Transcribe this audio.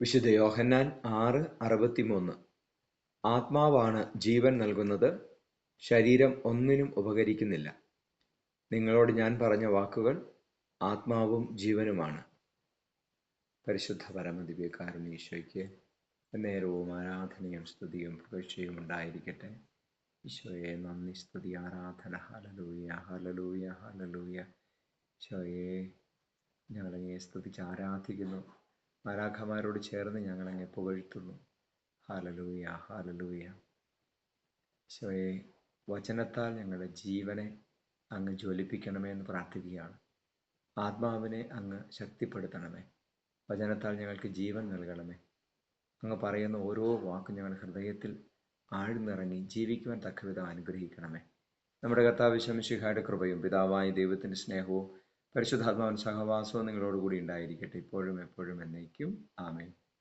വിശുദ്ധ യോഹന്നാൻ 6:63. ആത്മാവാണ് ജീവൻ നൽകുന്നത്, ശരീരം ഒന്നിനും ഉപകരിക്കുന്നില്ല. നിങ്ങളോട് ഞാൻ പറഞ്ഞ വാക്കുകൾ ആത്മാവും ജീവനുമാണ്. പരിശുദ്ധ പരമദിവ്യകാരുണ്യ നേരവും ആരാധനയും സ്തുതിയും പുകഴ്ചയും ഉണ്ടായിരിക്കട്ടെ. ഈശോയെ നന്ദി, സ്തുതി, ആരാധന. Hallelujah, hallelujah, hallelujah. ഈശോയെ ഞങ്ങളങ്ങയെ സ്തുതിച്ച് ആരാധിക്കുന്നു. മാലാഖമാരോട് ചേർന്ന് ഞങ്ങളങ്ങെ പുകഴ്ത്തുന്നു. Hallelujah, hallelujah. ഈശോയെ, വചനത്താൽ ഞങ്ങളുടെ ജീവനെ അങ്ങ് ജ്വലിപ്പിക്കണമേ എന്ന് പ്രാർത്ഥിക്കുകയാണ്. ആത്മാവിനെ അങ്ങ് ശക്തിപ്പെടുത്തണമേ. വചനത്താൽ ഞങ്ങൾക്ക് ജീവൻ നൽകണമേ. അങ്ങ് പറയുന്ന ഓരോ വാക്കും ഞങ്ങളുടെ ഹൃദയത്തിൽ ആഴ്ന്നിറങ്ങി ജീവിക്കുവാൻ തക്കവിധം അനുഗ്രഹിക്കണമേ. നമ്മുടെ കർത്താവ് ഈശോ മിശിഹായുടെ കൃപയും പിതാവായ ദൈവത്തിൻ്റെ സ്നേഹവും പരിശുദ്ധാത്മാവിൻ്റെ സഹവാസവും നിങ്ങളോടുകൂടി ഉണ്ടായിരിക്കട്ടെ, ഇപ്പോഴും എപ്പോഴും എന്നേക്കും.